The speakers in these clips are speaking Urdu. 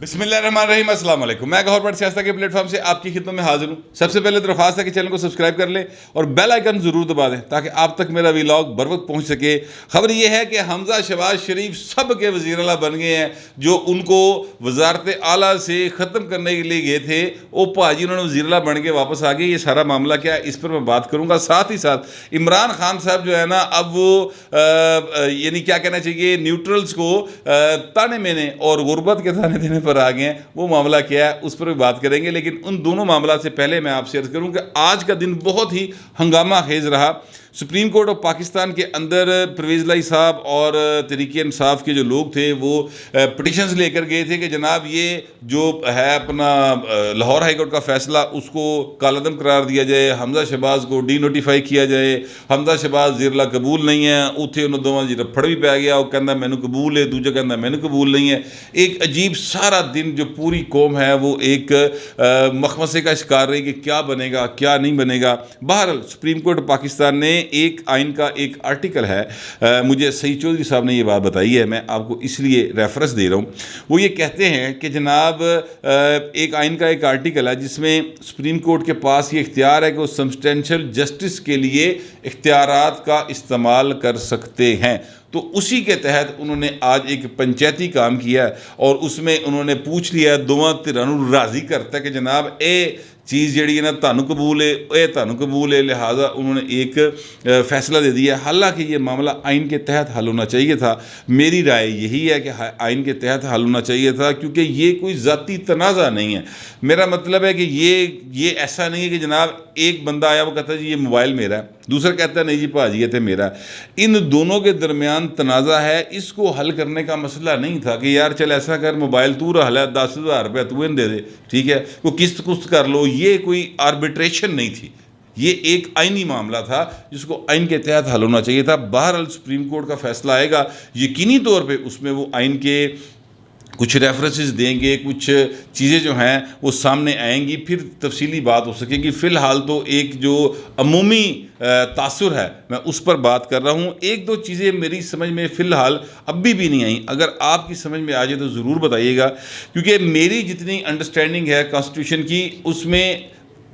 بسم اللہ الرحمن الرحیم، السلام علیکم۔ میں گوہر بٹ سیاست کے پلیٹ فارم سے آپ کی خدمت میں حاضر ہوں۔ سب سے پہلے درخواست ہے کہ چینل کو سبسکرائب کر لیں اور بیل آئیکن ضرور دبا دیں تاکہ آپ تک میرا ویلاگ بر وقت پہنچ سکے۔ خبر یہ ہے کہ حمزہ شہباز شریف سب کے وزیر اعلیٰ بن گئے ہیں۔ جو ان کو وزارت اعلیٰ سے ختم کرنے کے لیے گئے تھے وہ پاجی انہوں نے وزیر اعلیٰ بن کے واپس آ گئے۔ یہ سارا معاملہ کیا ہے اس پر میں بات کروں گا۔ ساتھ ہی ساتھ عمران خان صاحب جو ہے نا، اب وہ یعنی کیا کہنا چاہیے، نیوٹرلز کو تانے مینے اور غربت کے تانے دینے پر آ گئے ہیں۔ وہ معاملہ کیا ہے اس پر بھی بات کریں گے، لیکن ان دونوں معاملات سے پہلے میں آپ سے عرض کروں کہ آج کا دن بہت ہی ہنگامہ خیز رہا۔ سپریم کورٹ آف پاکستان کے اندر پرویز الہی صاحب اور تحریک انصاف کے جو لوگ تھے وہ پٹیشنز لے کر گئے تھے کہ جناب یہ جو ہے اپنا لاہور ہائی کورٹ کا فیصلہ اس کو کالعدم قرار دیا جائے، حمزہ شہباز کو ڈی نوٹیفائی کیا جائے۔ حمزہ شہباز وزیر اعلیٰ قبول نہیں ہے، اتنے انہوں دونوں جی رفڑ بھی پی گیا، وہ کہنا مینو قبول ہے، دوجا کہنا مینو قبول نہیں ہے۔ ایک عجیب سارا دن جو پوری قوم ہے وہ ایک مخمصے کا شکار رہی کہ کیا بنے گا کیا نہیں بنے گا۔ بہرحال سپریم کورٹ پاکستان نے ایک آئین کا ایک آرٹیکل ہے، مجھے سعید چودھری صاحب نے یہ بات بتائی ہے، میں آپ کو اس لیے ریفرنس دے رہا ہوں۔ وہ یہ کہتے ہیں کہ جناب ایک آئین کا ایک آرٹیکل ہے جس میں سپریم کورٹ کے پاس یہ اختیار ہے کہ وہ سبسٹینشل جسٹس کے لیے اختیارات کا استعمال کر سکتے ہیں۔ تو اسی کے تحت انہوں نے آج ایک پنچایتی کام کیا ہے اور اس میں انہوں نے پوچھ لیا ہے، دونوں دھروں راضی کرتا ہے کہ جناب اے چیز جڑی ہے نا تانوں قبول ہے، اے تانوں قبول ہے، لہٰذا انہوں نے ایک فیصلہ دے دیا ہے۔ حالانکہ یہ معاملہ آئین کے تحت حل ہونا چاہیے تھا۔ میری رائے یہی ہے کہ آئین کے تحت حل ہونا چاہیے تھا، کیونکہ یہ کوئی ذاتی تنازع نہیں ہے۔ میرا مطلب ہے کہ یہ ایسا نہیں ہے کہ جناب ایک بندہ آیا وہ کہتا ہے جی یہ موبائل میرا ہے، دوسرا کہتا ہے نہیں جی بھاجی یہ تھے میرا ہے۔ ان دونوں کے درمیان تنازع ہے، اس کو حل کرنے کا مسئلہ نہیں تھا کہ یار چل ایسا کر موبائل تو رہا ہے 10,000 روپے تو ان دے دے، ٹھیک ہے وہ قسط کر لو۔ یہ کوئی آربیٹریشن نہیں تھی، یہ ایک آئینی معاملہ تھا جس کو آئین کے تحت حل ہونا چاہیے تھا۔ بہرحال سپریم کورٹ کا فیصلہ آئے گا، یقینی طور پہ اس میں وہ آئین کے کچھ ریفرنسز دیں گے، کچھ چیزیں جو ہیں وہ سامنے آئیں گی، پھر تفصیلی بات ہو سکے گی۔ فی الحال تو ایک جو عمومی تاثر ہے میں اس پر بات کر رہا ہوں۔ ایک دو چیزیں میری سمجھ میں فی الحال ابھی بھی نہیں آئیں، اگر آپ کی سمجھ میں آ جائے تو ضرور بتائیے گا، کیونکہ میری جتنی انڈرسٹینڈنگ ہے کانسٹیٹیوشن کی اس میں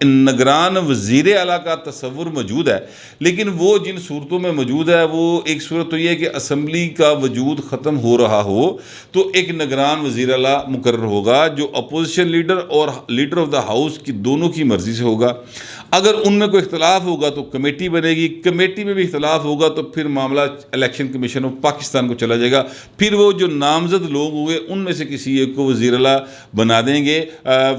نگران وزیر اعلیٰ کا تصور موجود ہے، لیکن وہ جن صورتوں میں موجود ہے وہ ایک صورت تو یہ ہے کہ اسمبلی کا وجود ختم ہو رہا ہو تو ایک نگران وزیر اعلیٰ مقرر ہوگا جو اپوزیشن لیڈر اور لیڈر آف دا ہاؤس کی دونوں کی مرضی سے ہوگا۔ اگر ان میں کوئی اختلاف ہوگا تو کمیٹی بنے گی، کمیٹی میں بھی اختلاف ہوگا تو پھر معاملہ الیکشن کمیشن آف پاکستان کو چلا جائے گا، پھر وہ جو نامزد لوگ ہوئے ان میں سے کسی ایک کو وزیر اعلیٰ بنا دیں گے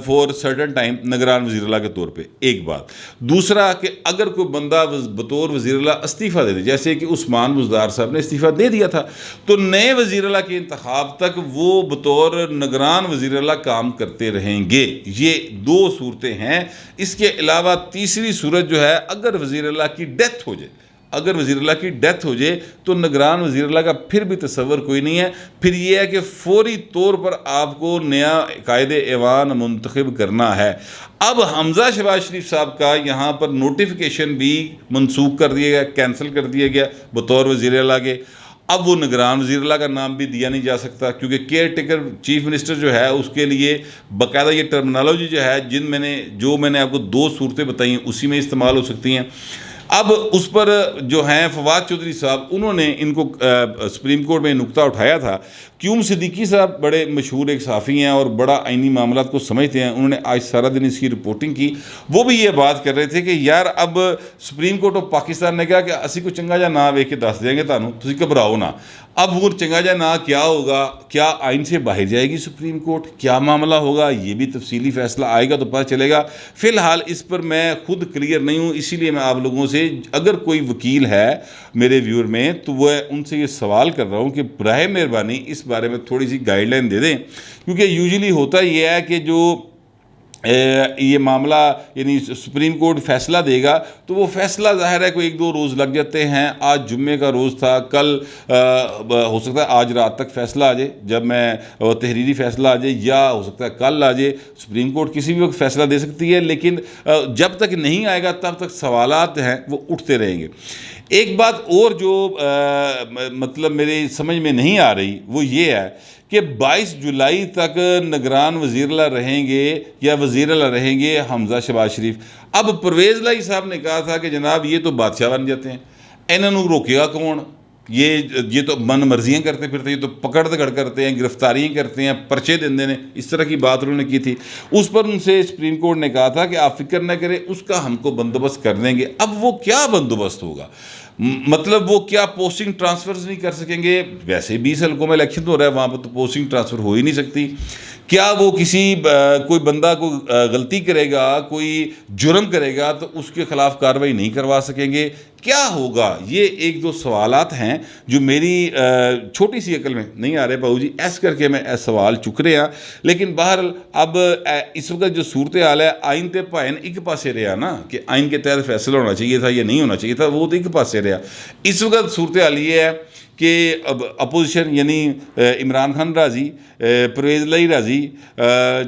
فور سرٹن ٹائم، نگران وزیر اعلیٰ کے طور پہ۔ ایک بات، دوسرا کہ اگر کوئی بندہ بطور وزیر اعلیٰ استعفیٰ دے دے، جیسے کہ عثمان بزدار صاحب نے استعفیٰ دے دیا تھا، تو نئے وزیر اعلیٰ کے انتخاب تک وہ بطور نگران وزیر اعلیٰ کام کرتے رہیں گے۔ یہ دو صورتیں ہیں۔ اس کے علاوہ تیسری صورت جو ہے، اگر وزیر اعلیٰ کی ڈیتھ ہو جائے تو نگران وزیر اعلیٰ کا پھر بھی تصور کوئی نہیں ہے، پھر یہ ہے کہ فوری طور پر آپ کو نیا قائد ایوان منتخب کرنا ہے۔ اب حمزہ شہباز شریف صاحب کا یہاں پر نوٹیفیکیشن بھی منسوخ کر دیا گیا، کینسل کر دیا گیا بطور وزیر اعلیٰ کے۔ اب وہ نگران وزیر اعلیٰ کا نام بھی دیا نہیں جا سکتا، کیونکہ کیئر ٹیکر چیف منسٹر جو ہے اس کے لیے باقاعدہ یہ ٹرمنالوجی جو ہے جو میں نے آپ کو دو صورتیں بتائی ہیں اسی میں استعمال ہو سکتی ہیں۔ اب اس پر جو ہیں فواد چودھری صاحب، انہوں نے ان کو سپریم کورٹ میں نکتہ اٹھایا تھا۔ کیوم صدیقی صاحب بڑے مشہور ایک صحافی ہیں اور بڑا آئینی معاملات کو سمجھتے ہیں، انہوں نے آج سارا دن اس کی رپورٹنگ کی۔ وہ بھی یہ بات کر رہے تھے کہ یار اب سپریم کورٹ آف پاکستان نے کہا کہ اسی کو چنگا جا نا ویکھ کے دس دیں گے تانوں، تسی گھبراؤ نہ۔ اب وہ چنگا جا نا کیا ہوگا، کیا آئین سے باہر جائے گی سپریم کورٹ، کیا معاملہ ہوگا، یہ بھی تفصیلی فیصلہ آئے گا تو پتہ چلے گا۔ فی الحال اس پر میں خود کلیئر نہیں ہوں، اسی لیے میں آپ لوگوں سے، اگر کوئی وکیل ہے میرے ویور میں تو وہ ان سے یہ سوال کر رہا ہوں کہ براہ مہربانی اس بارے میں تھوڑی سی گائیڈ لائن دے دیں، کیونکہ یوزلی ہوتا یہ ہے کہ جو یہ معاملہ یعنی سپریم کورٹ فیصلہ دے گا تو وہ فیصلہ ظاہر ہے کوئی ایک دو روز لگ جاتے ہیں۔ آج جمعے کا روز تھا، کل ہو سکتا ہے آج رات تک فیصلہ آ جائے، جب میں تحریری فیصلہ آ جائے، یا ہو سکتا ہے کل آ جائے۔ سپریم کورٹ کسی بھی وقت فیصلہ دے سکتی ہے، لیکن جب تک نہیں آئے گا تب تک سوالات ہیں وہ اٹھتے رہیں گے۔ ایک بات اور جو مطلب میری سمجھ میں نہیں آ رہی وہ یہ ہے کہ 22 جولائی تک نگران وزیر اعلیٰ رہیں گے یا وزیر اعلیٰ رہیں گے حمزہ شہباز شریف۔ اب پرویز لائی صاحب نے کہا تھا کہ جناب یہ تو بادشاہ بن جاتے ہیں، انہوں روکے گا کون؟ یہ تو من مرضیاں کرتے پھرتے، یہ تو پکڑ دکڑ کرتے ہیں، گرفتاریاں کرتے ہیں، پرچے دیندے ہیں، اس طرح کی بات انہوں نے کی تھی۔ اس پر ان سے سپریم کورٹ نے کہا تھا کہ آپ فکر نہ کریں، اس کا ہم کو بندوبست کر دیں گے۔ اب وہ کیا بندوبست ہوگا؟ مطلب وہ کیا پوسٹنگ ٹرانسفرز نہیں کر سکیں گے؟ ویسے 20 حلقوں میں الیکشن ہو رہا ہے، وہاں پر تو پوسٹنگ ٹرانسفر ہو ہی نہیں سکتی۔ کیا وہ کوئی بندہ کوئی غلطی کرے گا، کوئی جرم کرے گا تو اس کے خلاف کارروائی نہیں کروا سکیں گے؟ کیا ہوگا؟ یہ ایک دو سوالات ہیں جو میری چھوٹی سی عقل میں نہیں آ رہے باؤ جی، ایس کر کے میں سوال چک رہے ہیں۔ لیکن بہرحال اب اس وقت جو صورتحال ہے، آئین تے پائن ایک پاسے رہا نا کہ آئین کے تحت فیصلہ ہونا چاہیے تھا یا نہیں ہونا چاہیے تھا، وہ تو ایک پاسے رہا۔ اس وقت صورتحال یہ ہے کہ اب اپوزیشن یعنی عمران خان راضی، پرویز لائی راضی،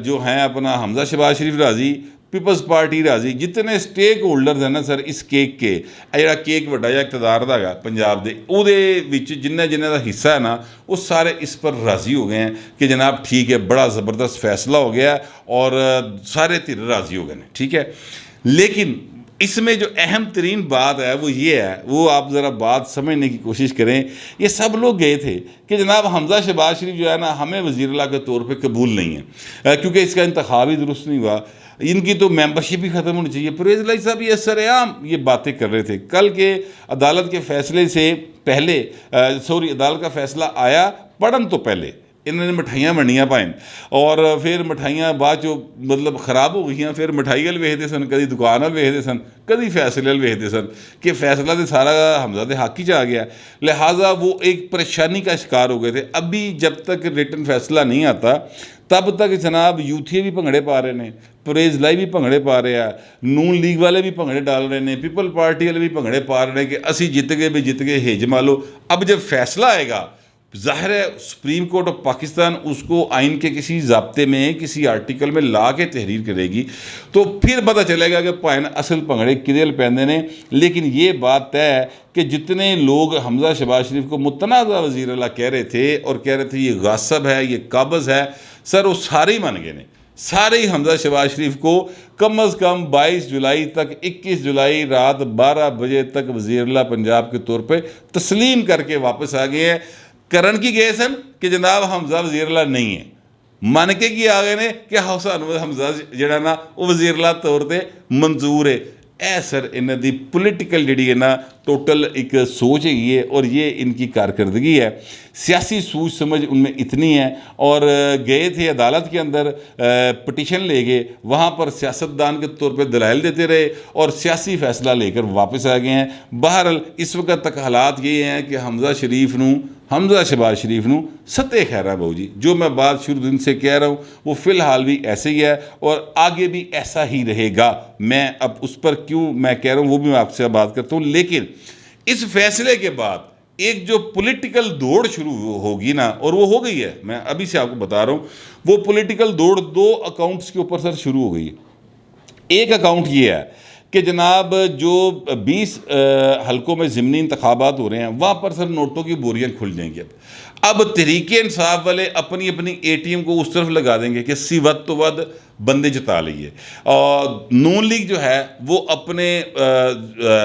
جو ہیں اپنا حمزہ شہباز شریف راضی، پیپلز پارٹی راضی، جتنے سٹیک ہولڈرز ہیں نا سر اس کیک کے، جڑا کیک وڈا جا اقتدار دا ہے پنجاب دے، او دے وچ جنہ دا حصہ ہے نا وہ سارے اس پر راضی ہو گئے ہیں کہ جناب ٹھیک ہے، بڑا زبردست فیصلہ ہو گیا اور سارے دھر راضی ہو گئے ہیں، ٹھیک ہے۔ لیکن اس میں جو اہم ترین بات ہے وہ یہ ہے، وہ آپ ذرا بات سمجھنے کی کوشش کریں۔ یہ سب لوگ گئے تھے کہ جناب حمزہ شہباز شریف جو ہے نا ہمیں وزیر اعلیٰ کے طور پہ قبول نہیں ہے، کیونکہ اس کا انتخاب ہی درست نہیں ہوا، ان کی تو ممبرشپ ہی ختم ہونی چاہیے۔ پرویز لائی صاحب یہ سرعام یہ باتیں کر رہے تھے۔ کل کے عدالت کے فیصلے سے پہلے عدالت کا فیصلہ آیا پڑھن تو پہلے انہوں نے مٹھائیاں منڈیاں پائیں، اور پھر مٹھائیاں بعد جو مطلب خراب ہو گئی ہیں، پھر مٹھائی ویل ویکھدے سن، کدی دکان ویل ویکھدے سن، کدی فیصلے ویل ویکھدے سن کہ فیصلہ تو سارا حمزہ دے حق ہی آ گیا، لہٰذا وہ ایک پریشانی کا شکار ہو گئے تھے۔ ابھی جب تک ریٹن فیصلہ نہیں آتا تب تک جناب یوتھیے بھی بھنگڑے پا رہے ہیں، پرویز لائی بھی بھنگڑے پا رہے ہیں، نون لیگ والے بھی بھنگڑے ڈال رہے ہیں، پیپل پارٹی والے بھی بھنگڑے پا رہے ہیں کہ اسی جیت گئے بھی جیت گئے، ہیج مالو۔ اب جب فیصلہ آئے گا، ظاہر ہے سپریم کورٹ آف پاکستان اس کو آئین کے کسی ضابطے میں کسی آرٹیکل میں لا کے تحریر کرے گی، تو پھر پتہ چلے گا کہ پائن اصل بھنگڑے کدے پیندے نے۔ لیکن یہ بات طے ہے کہ جتنے لوگ حمزہ شہباز شریف کو متنازع وزیر اعلیٰ کہہ رہے تھے اور کہہ رہے تھے یہ غاصب ہے، یہ قابض ہے، سر وہ سارے ہی مان گئے نے، سارے ہی حمزہ شہباز شریف کو کم از کم 22 جولائی تک، 21 جولائی رات 12 بجے تک وزیر اعلیٰ پنجاب کے طور پہ تسلیم کر کے واپس آ گئے ہیں۔ کرن کی گئے سن کہ جناب حمزہ وزیر اعلیٰ نہیں ہے، من کے کی آ گئے نے کہ حمزہ جڑا نا وہ وزیر اعلیٰ طور پہ منظور ہے۔ اے سر انہوں دی پولیٹیکل جڑی ہے نا ٹوٹل ایک سوچ ہے، اور یہ ان کی کارکردگی ہے، سیاسی سوچ سمجھ ان میں اتنی ہے۔ اور گئے تھے عدالت کے اندر، پٹیشن لے گئے، وہاں پر سیاستدان کے طور پہ دلائل دیتے رہے اور سیاسی فیصلہ لے کر واپس آ گئے ہیں۔ بہرحال اس وقت تک حالات یہ ہیں کہ حمزہ شہباز شریف نو ستے خیر ہے باؤ جی، جو میں بات شروع دن سے کہہ رہا ہوں وہ فی الحال بھی ایسے ہی ہے اور آگے بھی ایسا ہی رہے گا۔ میں اب اس پر کیوں میں کہہ رہا ہوں وہ بھی میں آپ سے بات کرتا ہوں، لیکن اس فیصلے کے بعد ایک جو پولیٹیکل دوڑ شروع ہوگی نا، اور وہ ہو گئی ہے، میں ابھی سے آپ کو بتا رہا ہوں، وہ پولیٹیکل دوڑ دو اکاؤنٹس کے اوپر سر شروع ہو گئی ہے۔ ایک اکاؤنٹ یہ ہے کہ جناب جو 20 حلقوں میں ضمنی انتخابات ہو رہے ہیں وہاں پر سر نوٹوں کی بوریاں کھل جائیں گی۔ اب تحریک انصاف والے اپنی اے ٹی ایم کو اس طرف لگا دیں گے کہ سی ود تو ود بندے جتا لئیے، اور نون لیگ جو ہے وہ اپنے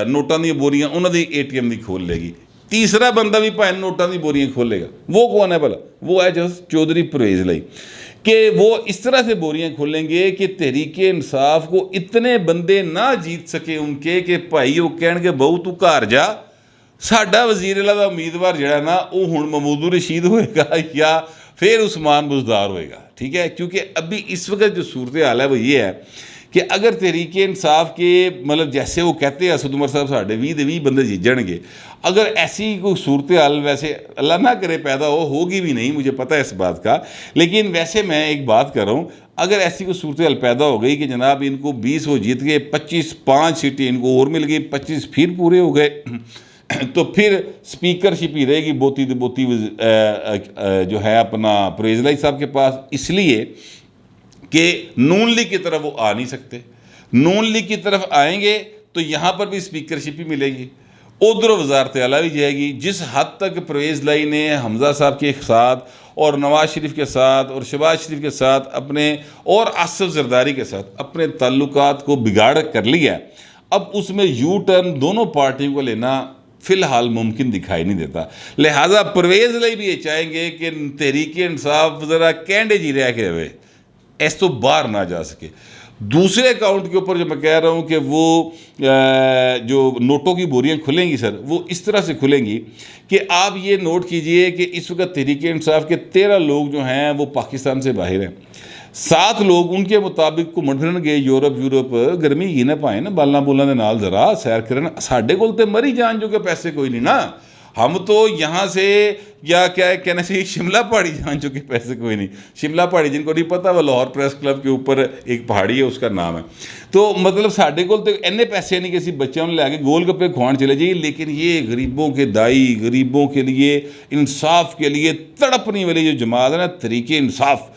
نوٹاں دی بوریاں انہوں دی اے ٹی ایم دی کھول لے گی، تیسرا بندہ بھی پائن نوٹاں دی بوریاں کھولے گا۔ وہ کون ہے بھلا؟ وہ ہے چودھری پرویز لائی، کہ وہ اس طرح سے بوریاں کھولیں گے کہ تحریک انصاف کو اتنے بندے نہ جیت سکے ان کے کہ بھائی وہ کہن گے بہو تو گھر جا، ساڈا وزیر اعلیٰ دا امیدوار جڑا نا وہ ہن محمود رشید ہوئے گا یا پھر عثمان بزدار ہوئے گا، ٹھیک ہے؟ کیونکہ ابھی اس وقت جو صورتحال ہے وہ یہ ہے کہ اگر تحریک انصاف کے مطلب جیسے وہ کہتے ہیں اسد عمر صاحب ساڈے 20 بندے جیت جان گے، اگر ایسی کوئی صورتحال ویسے اللہ نہ کرے پیدا ہوگی بھی نہیں، مجھے پتہ ہے اس بات کا، لیکن ویسے میں ایک بات کر رہا ہوں، اگر ایسی کوئی صورتحال پیدا ہو گئی کہ جناب ان کو 20 وہ جیت گئے، 25 5 سیٹیں ان کو اور مل گئی، 25 پھر پورے ہو گئے، تو پھر سپیکرشپ ہی رہے گی بوتی جو ہے اپنا پرویز لائی صاحب کے پاس، اس لیے کہ نون لیگ کی طرف وہ آ نہیں سکتے۔ نون لیگ کی طرف آئیں گے تو یہاں پر بھی سپیکرشپ ہی ملے گی، ادھر وزارت اعلیٰ بھی جائے گی. جس حد تک پرویز لائی نے حمزہ صاحب کے ساتھ اور نواز شریف کے ساتھ اور شہباز شریف کے ساتھ اپنے اور آصف زرداری کے ساتھ اپنے تعلقات کو بگاڑ کر لیا ہے، اب اس میں یو ٹرن دونوں پارٹیوں کو لینا فی الحال ممکن دکھائی نہیں دیتا. لہٰذا پرویز لائی بھی یہ چاہیں گے کہ تحریک انصاف ذرا کینڈے جی رہ کے ہوئے ایس تو باہر نہ جا سکے. دوسرے اکاؤنٹ کے اوپر جو میں کہہ رہا ہوں کہ وہ جو نوٹوں کی بوریاں کھلیں گی سر، وہ اس طرح سے کھلیں گی کہ آپ یہ نوٹ کیجئے کہ اس وقت تحریک انصاف کے 13 لوگ جو ہیں وہ پاکستان سے باہر ہیں. 7 لوگ ان کے مطابق گھومن پھرن گئے یورپ گرمی ہی نہ پائیں نا بالنا بولنا دے نال ذرا سیر کرن. ساڈے کول تے مری جان جو کہ پیسے کوئی نہیں نا. ہم تو یہاں سے یا کیا کہنا چاہیے شملہ پہاڑی جان چکے پیسے کوئی نہیں. شملہ پہاڑی جن کو نہیں پتا وہ لاہور پریس کلب کے اوپر ایک پہاڑی ہے اس کا نام ہے. تو مطلب ساڈے کول تو اینے پیسے نہیں کہ اسی بچوں نے لے کے گول گپے کھوان چلے جائیے. لیکن یہ غریبوں کے دائی، غریبوں کے لیے انصاف کے لیے تڑپنے والی جو جماعت ہے نا تحریک انصاف،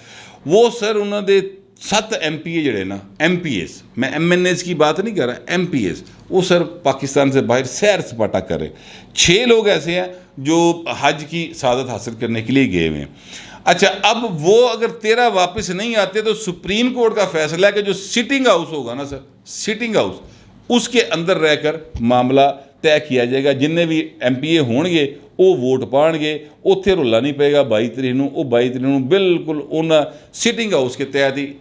وہ سر انہوں نے 7 ایم پی اے جڑے نا ایم پی ایز، میں ایم این ایز کی بات نہیں کر رہا، ایم پی ایز، وہ سر پاکستان سے باہر سیر سپاٹا کر رہے. 6 لوگ ایسے ہیں جو حج کی سعادت حاصل کرنے کے لیے گئے ہوئے ہیں. اچھا اب وہ اگر 13 واپس نہیں آتے تو سپریم کورٹ کا فیصلہ ہے کہ جو سٹنگ ہاؤس ہوگا نا سر، سٹنگ ہاؤس، اس کے اندر رہ کر معاملہ طے کیا جائے گا. جن بھی ایم پی اے ہون گے وہ ووٹ پان گے، اتنے رلا نہیں پائے گا 22 تاریخ نو. وہ 22 تاریخ نو بالکل ان سٹنگ ہاؤس کے تحت ہی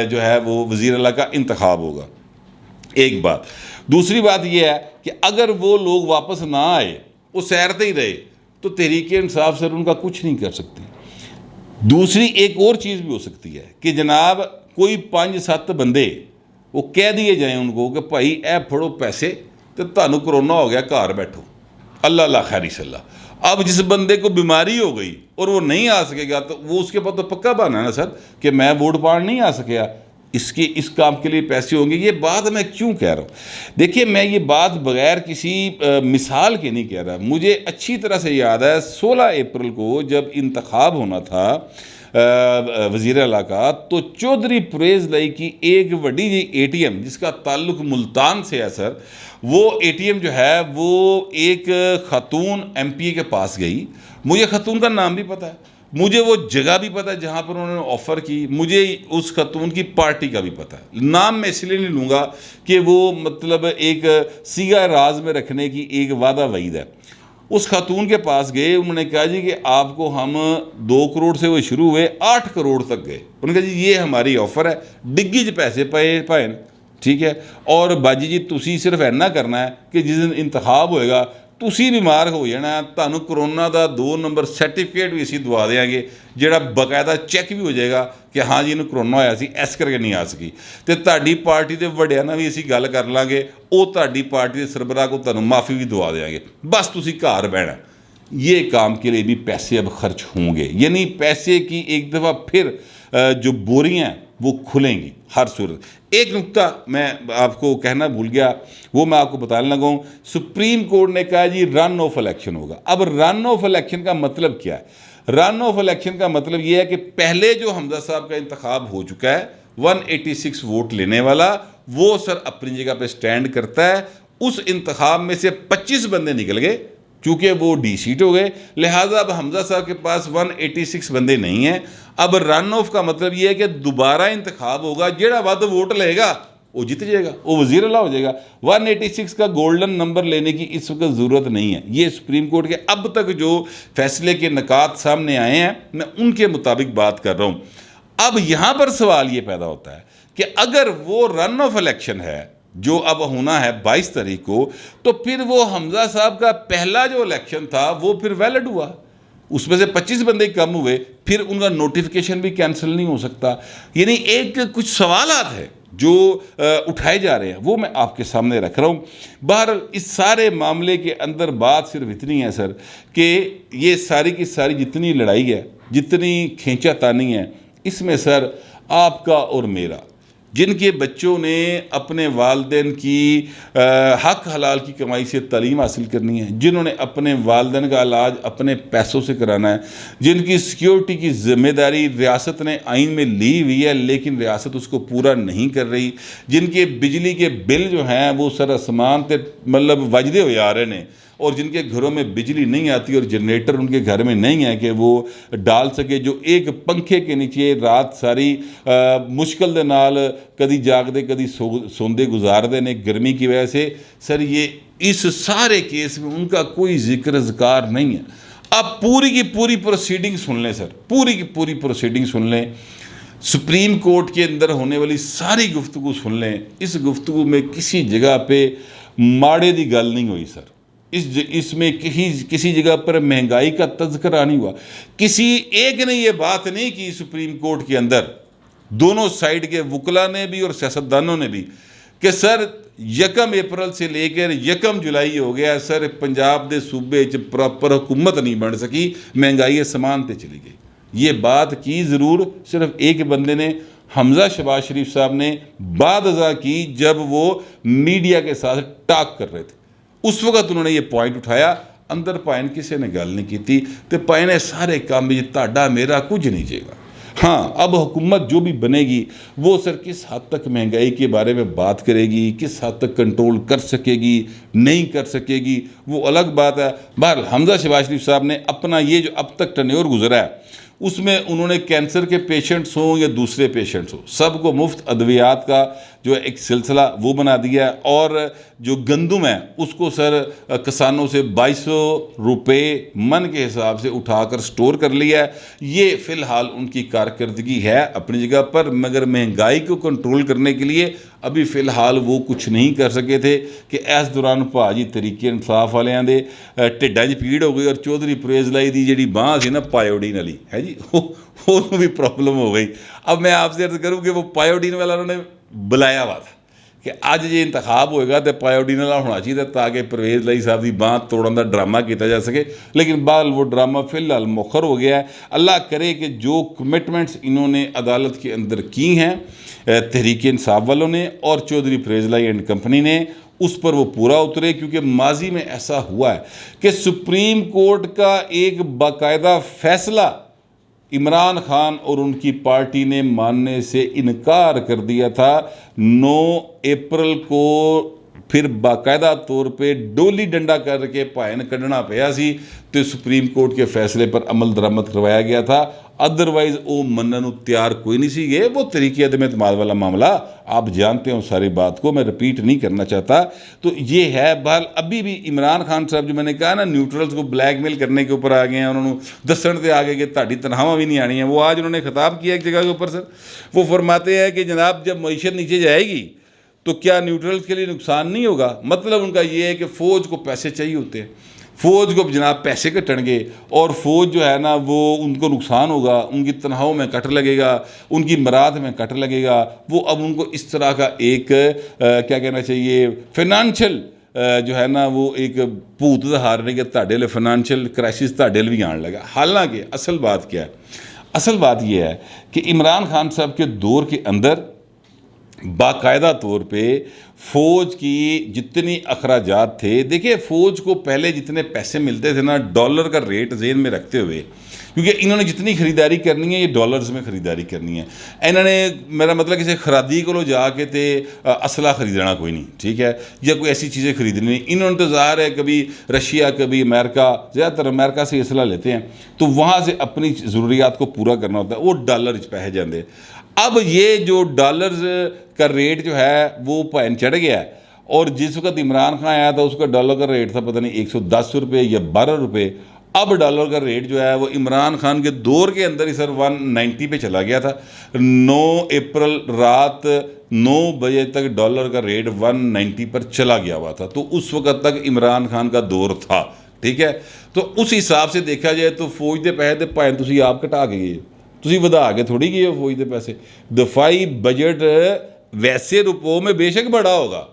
جو ہے وہ وزیر اعلیٰ کا انتخاب ہوگا. ایک بات. دوسری بات یہ ہے کہ اگر وہ لوگ واپس نہ آئے، وہ سیرتے ہی رہے، تو تحریک انصاف سر ان کا کچھ نہیں کر سکتی. دوسری ایک اور چیز بھی ہو سکتی ہے کہ جناب کوئی 5-7 بندے وہ کہہ دیے جائیں ان کو کہ بھائی اے پھڑو پیسے تو تانوں کرونا ہو گیا گھر بیٹھو، اللہ اللہ خیری صلاح. اب جس بندے کو بیماری ہو گئی اور وہ نہیں آ سکے گا تو وہ اس کے پاس تو پکا بہانا ہے نا سر کہ میں ووٹ پان نہیں آ سکیا، اس کام کے لیے پیسے ہوں گے. یہ بات میں کیوں کہہ رہا ہوں؟ دیکھیے میں یہ بات بغیر کسی مثال کے نہیں کہہ رہا. مجھے اچھی طرح سے یاد ہے 16 اپریل کو جب انتخاب ہونا تھا وزیر اعلیٰ کا، تو چودھری پرویز لائی کی ایک وڈی جی اے ٹی ایم جس کا تعلق ملتان سے ہے سر، وہ اے ٹی ایم جو ہے وہ ایک خاتون ایم پی اے کے پاس گئی. مجھے خاتون کا نام بھی پتہ ہے، مجھے وہ جگہ بھی پتہ ہے جہاں پر انہوں نے آفر کی، مجھے اس خاتون کی پارٹی کا بھی پتہ ہے. نام میں اس لیے نہیں لوں گا کہ وہ مطلب ایک سیگا راز میں رکھنے کی ایک وعدہ وعید ہے. اس خاتون کے پاس گئے، انہوں نے کہا جی کہ آپ کو ہم 2 کروڑ سے وہ شروع ہوئے 8 کروڑ تک گئے. انہوں نے کہا جی یہ ہماری آفر ہے، ڈگی چ پیسے پائے ٹھیک ہے، اور باجی جی تسی صرف اینا کرنا ہے کہ جس دن انتخاب ہوئے گا تسی بیمار ہو جانا ہے، تانوں کرونا دا 2 نمبر سرٹیفکیٹ بھی اسی دوا دیں گے جڑا باقاعدہ چیک بھی ہو جائے گا کہ ہاں جی انہوں کرونا ہویا سی ایس کر کے نہیں آ سکی. تے تہاڈی پارٹی دے وڈیاں نال بھی اسی گل کر لیں گے، وہ تہاڈی پارٹی دے سربراہ کو تانوں معافی بھی دوا دیں گے، بس تسی گھر بہنا. یہ کام کے لیے بھی پیسے اب خرچ ہوں گے، یعنی پیسے کی ایک دفعہ پھر جو بوریاں وہ کھلیں گی ہر صورت. ایک نکتہ میں آپ کو کہنا بھول گیا، وہ میں آپ کو بتانے لگا ہوں. سپریم کورٹ نے کہا جی رن آف الیکشن ہوگا. اب رن آف الیکشن کا مطلب کیا ہے؟ رن آف الیکشن کا مطلب یہ ہے کہ پہلے جو حمزہ صاحب کا انتخاب ہو چکا ہے 186 ووٹ لینے والا، وہ سر اپنی جگہ پہ سٹینڈ کرتا ہے. اس انتخاب میں سے 25 بندے نکل گئے چونکہ وہ ڈی سیٹ ہو گئے، لہٰذا اب حمزہ صاحب کے پاس 186 بندے نہیں ہیں. اب رن آف کا مطلب یہ ہے کہ دوبارہ انتخاب ہوگا، جیڑا ود ووٹ لے گا وہ جیت جائے گا، وہ وزیر اعلیٰ ہو جائے گا. 186 کا گولڈن نمبر لینے کی اس وقت ضرورت نہیں ہے. یہ سپریم کورٹ کے اب تک جو فیصلے کے نکات سامنے آئے ہیں میں ان کے مطابق بات کر رہا ہوں. اب یہاں پر سوال یہ پیدا ہوتا ہے کہ اگر وہ رن آف الیکشن ہے جو اب ہونا ہے 22 تاریخ کو، تو پھر وہ حمزہ صاحب کا پہلا جو الیکشن تھا وہ پھر ویلڈ ہوا، اس میں سے 25 بندے کم ہوئے، پھر ان کا نوٹیفیکیشن بھی کینسل نہیں ہو سکتا. یعنی ایک کچھ سوالات ہیں جو اٹھائے جا رہے ہیں، وہ میں آپ کے سامنے رکھ رہا ہوں. بہرحال اس سارے معاملے کے اندر بات صرف اتنی ہے سر کہ یہ ساری کی ساری جتنی لڑائی ہے، جتنی کھینچا تانی ہے، اس میں سر آپ کا اور میرا، جن کے بچوں نے اپنے والدین کی حق حلال کی کمائی سے تعلیم حاصل کرنی ہے، جنہوں نے اپنے والدین کا علاج اپنے پیسوں سے کرانا ہے، جن کی سیکیورٹی کی ذمہ داری ریاست نے آئین میں لی ہوئی ہے لیکن ریاست اس کو پورا نہیں کر رہی، جن کے بجلی کے بل جو ہیں وہ سر آسمان تے مطلب وجدے ہوئے آ رہے ہیں، اور جن کے گھروں میں بجلی نہیں آتی اور جنریٹر ان کے گھر میں نہیں ہے کہ وہ ڈال سکے, جو ایک پنکھے کے نیچے رات ساری مشکل دے نال کدی جاگدے کدی سوندے گزاردے نے گرمی کی وجہ سے, سر یہ اس سارے کیس میں ان کا کوئی ذکر ذکار نہیں ہے. اب پوری کی پوری پروسیڈنگ سن لیں سر, پوری کی پوری پروسیڈنگ سن لیں, سپریم کورٹ کے اندر ہونے والی ساری گفتگو سن لیں. اس گفتگو میں کسی جگہ پہ ماڑے دی گل نہیں ہوئی سر, اس میں کسی جگہ پر مہنگائی کا تذکرہ نہیں ہوا, کسی ایک نے یہ بات نہیں کی سپریم کورٹ کے اندر, دونوں سائیڈ کے وکلا نے بھی اور سیاستدانوں نے بھی, کہ سر 1 اپریل سے لے کر 1 جولائی ہو گیا سر, پنجاب دے صوبے پراپر حکومت نہیں بن سکی, مہنگائی سامان تے چلی گئی. یہ بات کی ضرور صرف ایک بندے نے, حمزہ شہباز شریف صاحب نے بعد ازاں کی جب وہ میڈیا کے ساتھ ٹاک کر رہے تھے. اس وقت انہوں نے یہ پوائنٹ اٹھایا, اندر پائن کسی نے گل نہیں کی تھی, تو پائنے سارے کام بھی تاڑا میرا کچھ نہیں جے گا. ہاں اب حکومت جو بھی بنے گی وہ سر کس حد تک مہنگائی کے بارے میں بات کرے گی, کس حد تک کنٹرول کر سکے گی نہیں کر سکے گی وہ الگ بات ہے. بہرحال حمزہ شہباز شریف صاحب نے اپنا یہ جو اب تک ٹنیور گزرا ہے اس میں انہوں نے کینسر کے پیشنٹس ہوں یا دوسرے پیشنٹس ہوں, سب کو مفت ادویات کا جو ایک سلسلہ وہ بنا دیا ہے, اور جو گندم ہے اس کو سر کسانوں سے 2200 روپے من کے حساب سے اٹھا کر سٹور کر لیا ہے. یہ فی الحال ان کی کارکردگی ہے اپنی جگہ پر, مگر مہنگائی کو کنٹرول کرنے کے لیے ابھی فی الحال وہ کچھ نہیں کر سکے تھے. کہ اس دوران بھاجی تحریک انصاف والوں دے ٹھڈاں 'چ پیڑ ہو گئی, اور چودھری پرویز لائی دی جیڑی باں سی نا پایوڈین والی ہے جی, وہ بھی پرابلم ہو گئی. اب میں آپ سے عرض کروں کہ وہ پایوڈین والا انہوں نے بلایا ہوا تھا کہ اج جی انتخاب ہوئے گا تو پایوڈین والا ہونا چاہیے تاکہ پرویز لائی صاحب کی باں توڑن کا ڈرامہ کیا جا سکے, لیکن بال وہ ڈرامہ فی الحال مؤخر ہو گیا ہے. اللہ کرے کہ جو کمٹمنٹس انہوں نے عدالت کے اندر کی ہیں تحریک انصاف والوں نے اور چودھری پرویز لائی اینڈ کمپنی نے, اس پر وہ پورا اترے. کیونکہ ماضی میں ایسا ہوا ہے کہ سپریم کورٹ کا ایک باقاعدہ فیصلہ عمران خان اور ان کی پارٹی نے ماننے سے انکار کر دیا تھا. 9 اپریل کو پھر باقاعدہ طور پہ ڈولی ڈنڈا کر کے پائن کڈنا پیا سی, تو سپریم کورٹ کے فیصلے پر عمل درآمد کروایا گیا تھا. ادروائز وہ منن تیار کوئی نہیں سی گئے. وہ طریقے عدم اعتماد والا معاملہ آپ جانتے ہیں, ساری بات کو میں رپیٹ نہیں کرنا چاہتا. تو یہ ہے بہرحال ابھی بھی عمران خان صاحب جو میں نے کہا نا نیوٹرلز کو بلیک میل کرنے کے اوپر آ گئے ہیں, انہوں نے دسن تے آ گئے کہ تہاڈی تنخواہ بھی نہیں آنی ہے. وہ آج انہوں نے خطاب کیا ایک جگہ کے اوپر سر, وہ فرماتے ہیں کہ جناب جب معیشت نیچے جائے گی تو کیا نیوٹرلز کے لیے نقصان نہیں ہوگا. مطلب ان کا یہ ہے کہ فوج کو پیسے چاہیے ہوتے ہیں, فوج کو جناب پیسے کٹیں گے اور فوج جو ہے نا وہ ان کو نقصان ہوگا, ان کی تنخواہوں میں کٹ لگے گا, ان کی مراد میں کٹ لگے گا. وہ اب ان کو اس طرح کا ایک کیا کہنا چاہیے فائنانشل جو ہے نا وہ ایک بھوت ہارنے کے تاڑے لے فائنانشیل کرائسس تاڑے بھی آن لگا. حالانکہ اصل بات کیا ہے, اصل بات یہ ہے کہ عمران خان صاحب کے دور کے اندر باقاعدہ طور پہ فوج کی جتنی اخراجات تھے, دیکھیں فوج کو پہلے جتنے پیسے ملتے تھے نا ڈالر کا ریٹ ذہن میں رکھتے ہوئے, کیونکہ انہوں نے جتنی خریداری کرنی ہے یہ ڈالرز میں خریداری کرنی ہے. انہوں نے میرا مطلب کسی خرادی کو جا کے تے اسلحہ خریدنا کوئی نہیں, ٹھیک ہے, یا کوئی ایسی چیزیں خریدنی نہیں. انہوں نے تو ظاہر ہے کبھی رشیا کبھی امریکہ, زیادہ تر امریکہ سے اسلحہ لیتے ہیں تو وہاں سے اپنی ضروریات کو پورا کرنا ہوتا ہے, وہ ڈالر پیسے جاندے. اب یہ جو ڈالرز کا ریٹ جو ہے وہ پائن چڑھ گیا ہے, اور جس وقت عمران خان آیا تھا اس کا ڈالر کا ریٹ تھا پتہ نہیں 110 روپے یا 12 روپے. اب ڈالر کا ریٹ جو ہے وہ عمران خان کے دور کے اندر ہی سر 190 پہ چلا گیا تھا. 9 اپریل رات 9 بجے تک ڈالر کا ریٹ 190 پر چلا گیا ہوا تھا. تو اس وقت تک عمران خان کا دور تھا, ٹھیک ہے. تو اس حساب سے دیکھا جائے تو فوج دے پیسے پائن تسی آپ کٹا گئے, تسی ودا کے تھوڑی گئے فوج دے پیسے. دفاعی بجٹ ویسے روپوں میں بے شک بڑا ہوگا,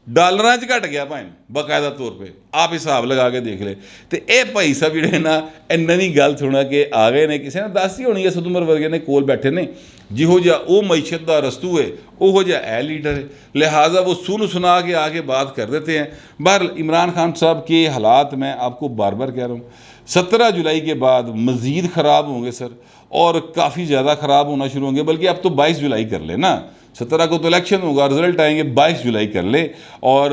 ڈالراں چ گھٹ گیا بھائن باقاعدہ طور پہ, آپ حساب لگا کے دیکھ لے. تو اے بھائی صاحب جڑے نا نویں گل سنا کے آ گئے نے, کسی نے دس ہی ہونی ہے سد عمر ورگے نے کول بیٹھے نے, جہو جہا وہ معیشت دا رستو ہے وہ جہا اے لیڈر ہے, لہٰذا وہ سنا کے آگے بات کر دیتے ہیں. بہرحال عمران خان صاحب کے حالات میں آپ کو بار بار کہہ رہا ہوں 17 جولائی کے بعد مزید خراب ہوں گے سر, اور کافی زیادہ خراب ہونا شروع ہوں گے. بلکہ اب تو 22 جولائی کر لیں نا, 17 کو تو الیکشن ہوگا, رزلٹ آئیں گے 22 جولائی کر لیں, اور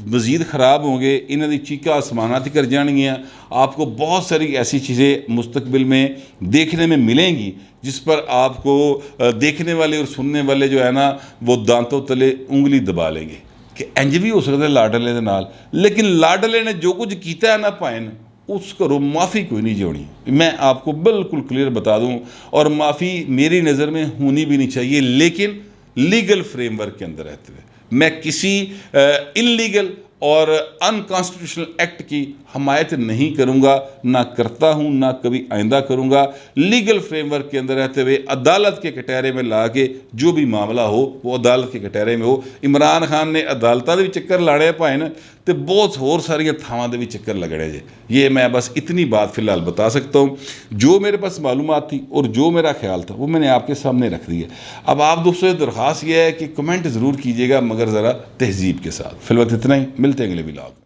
مزید خراب ہوں گے, انہوں نے چیکا آسمانات کر جانگیاں. آپ کو بہت ساری ایسی چیزیں مستقبل میں دیکھنے میں ملیں گی جس پر آپ کو دیکھنے والے اور سننے والے جو ہے نا وہ دانتوں تلے انگلی دبا لیں گے کہ انج بھی ہو سکتا ہے لاڈلے دے نال. لیکن لاڈلے نے جو کچھ کیتا ہے نا پائن, اس کو معافی کوئی نہیں جوڑی. میں آپ کو بالکل کلیئر بتا دوں, اور معافی میری نظر میں ہونی بھی نہیں چاہیے, لیکن لیگل فریم ورک کے اندر رہتے ہوئے. میں کسی انلیگل اور انکانسٹیٹیوشنل ایکٹ کی حمایت نہیں کروں گا, نہ کرتا ہوں, نہ کبھی آئندہ کروں گا. لیگل فریم ورک کے اندر رہتے ہوئے عدالت کے کٹہرے میں لا کے جو بھی معاملہ ہو وہ عدالت کے کٹہرے میں ہو. عمران خان نے عدالتہ دے بھی چکر لاڑے پائے نا, تے بہت اور ساری تھاواں دے بھی چکر لگڑے جے. یہ میں بس اتنی بات فی الحال بتا سکتا ہوں. جو میرے پاس معلومات تھی اور جو میرا خیال تھا وہ میں نے آپ کے سامنے رکھ دی ہے. اب آپ دوستوں سے درخواست یہ ہے کہ کمنٹ ضرور کیجیے گا, مگر ذرا تہذیب کے ساتھ. فی الوقت اتنا ہی, ملتے ہیں اگلے ولاگ میں.